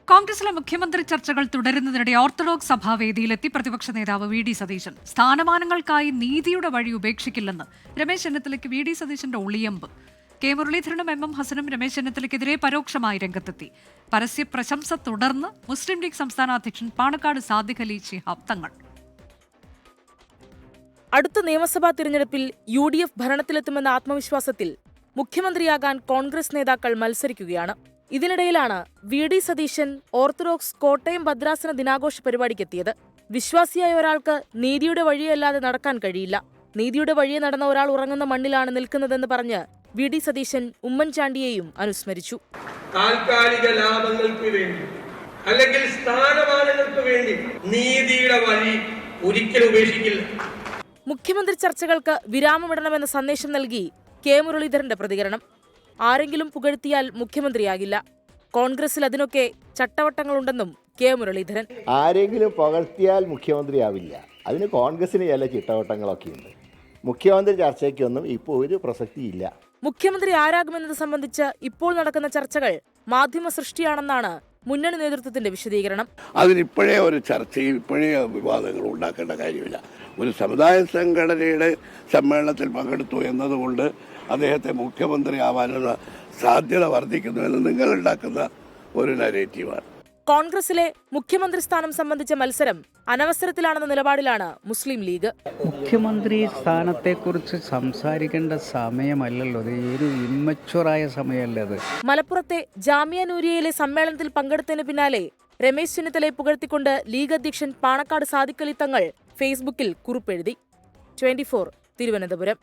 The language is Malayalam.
കോൺഗ്രസിലെ മുഖ്യമന്ത്രി ചർച്ചകൾ തുടരുന്നതിനിടെ ഓർത്തഡോക്സ് സഭാ വേദിയിലെത്തി പ്രതിപക്ഷ നേതാവ് വി ഡി സതീശൻ. സ്ഥാനമാനങ്ങൾക്കായി നീതിയുടെ വഴി ഉപേക്ഷിക്കില്ലെന്ന് രമേശ് ചെന്നിത്തലയ്ക്ക് വി ഡി സതീശന്റെ ഒളിയമ്പ്. കെ മുരളീധരനും എം എം ഹസനും രമേശ് ചെന്നിത്തലയ്ക്കെതിരെ പരോക്ഷമായി രംഗത്തെത്തി. പരസ്യ പ്രശംസ തുടർന്ന് മുസ്ലിം ലീഗ് സംസ്ഥാന അധ്യക്ഷൻ പാണക്കാട് സാദിഖ് അലി ശിഹാബ് തങ്ങൾ. അടുത്ത നിയമസഭാ തിരഞ്ഞെടുപ്പിൽ UDF ഭരണത്തിലെത്തുമെന്ന ആത്മവിശ്വാസത്തിൽ മുഖ്യമന്ത്രിയാകാൻ കോൺഗ്രസ് നേതാക്കൾ മത്സരിക്കുകയാണ്. ഇതിനിടയിലാണ് V D Satheesan Orthodox Kottayam ഭദ്രാസന ദിനാഘോഷ പരിപാടിക്കെത്തിയത്. വിശ്വാസിയായ ഒരാൾക്ക് നീതിയുടെ വഴിയല്ലാതെ നടക്കാൻ കഴിയില്ല. നീതിയുടെ വഴിയെ നടന്ന ഒരാൾ ഉറങ്ങുന്ന മണ്ണിലാണ് നിൽക്കുന്നതെന്ന് പറഞ്ഞ് വി ഡി സതീശൻ ഉമ്മൻചാണ്ടിയെയും അനുസ്മരിച്ചു. താൽക്കാലിക ലാഭങ്ങൾക്ക് വേണ്ടി അല്ലെങ്കിൽ സ്ഥാനമാനങ്ങൾക്ക് വേണ്ടി നീതിയുടെ വഴി ഒരിക്കലും ഉപേക്ഷിക്കില്ല. മുഖ്യമന്ത്രി ചർച്ചകൾക്ക് വിരാമമിടണമെന്ന സന്ദേശം നൽകി കെ മുരളീധരന്റെ പ്രതികരണം. ആരെങ്കിലും പുകഴ്ത്തിയാൽ മുഖ്യമന്ത്രിയാകില്ല. കോൺഗ്രസിൽ അതിനൊക്കെ ചട്ടവട്ടങ്ങളുണ്ടെന്നും കെ മുരളീധരൻ. ആരെങ്കിലും പുകഴ്ത്തിയാൽ മുഖ്യമന്ത്രിയാവില്ല. അതിന് കോൺഗ്രസിന് ചില ചിട്ടവട്ടങ്ങളൊക്കെ ഉണ്ട്. മുഖ്യമന്ത്രി ചർച്ചയ്ക്കൊന്നും ഇപ്പോൾ ഒരു പ്രസക്തിയില്ല. മുഖ്യമന്ത്രി ആരാകുമെന്നത് സംബന്ധിച്ച് ഇപ്പോൾ നടക്കുന്ന ചർച്ചകൾ മാധ്യമ സൃഷ്ടിയാണെന്നാണ് മുന്നണി നേതൃത്വത്തിന്റെ വിശദീകരണം. അതിനിപ്പോഴേ ഒരു ചർച്ചയും ഇപ്പോഴേ വിവാദങ്ങൾ ഉണ്ടാക്കേണ്ട കാര്യമില്ല. ഒരു സമുദായ സംഘടനയുടെ സമ്മേളനത്തിൽ പങ്കെടുത്തു എന്നതുകൊണ്ട് അദ്ദേഹത്തെ മുഖ്യമന്ത്രിയാവാനുള്ള സാധ്യത വർദ്ധിക്കുന്നുവെന്ന് നിങ്ങൾ ഉണ്ടാക്കുന്ന ഒരു നരേറ്റീവാണ്. കോൺഗ്രസിലെ മുഖ്യമന്ത്രി സ്ഥാനം സംബന്ധിച്ച മത്സരം അനവസരത്തിലാണെന്ന നിലപാടിലാണ് മുസ്ലിം ലീഗ്. മുഖ്യമന്ത്രി സ്ഥാനത്തെക്കുറിച്ച് സംസാരിക്കേണ്ട സമയമല്ലല്ലോ, അത് ഒരു ഇമ്മച്ചുറായ സമയമല്ല അത്. മലപ്പുറത്തെ ജാമിയ നൂരിയയിലെ സമ്മേളനത്തിൽ പങ്കെടുത്തതിന് പിന്നാലെ രമേശ് ചെന്നിത്തലയെ പുകഴ്ത്തിക്കൊണ്ട് ലീഗ് അധ്യക്ഷൻ പാണക്കാട് സാദിഖ് അലി തങ്ങൾ ഫേസ്ബുക്കിൽ കുറിപ്പെഴുതി. 24 തിരുവനന്തപുരം.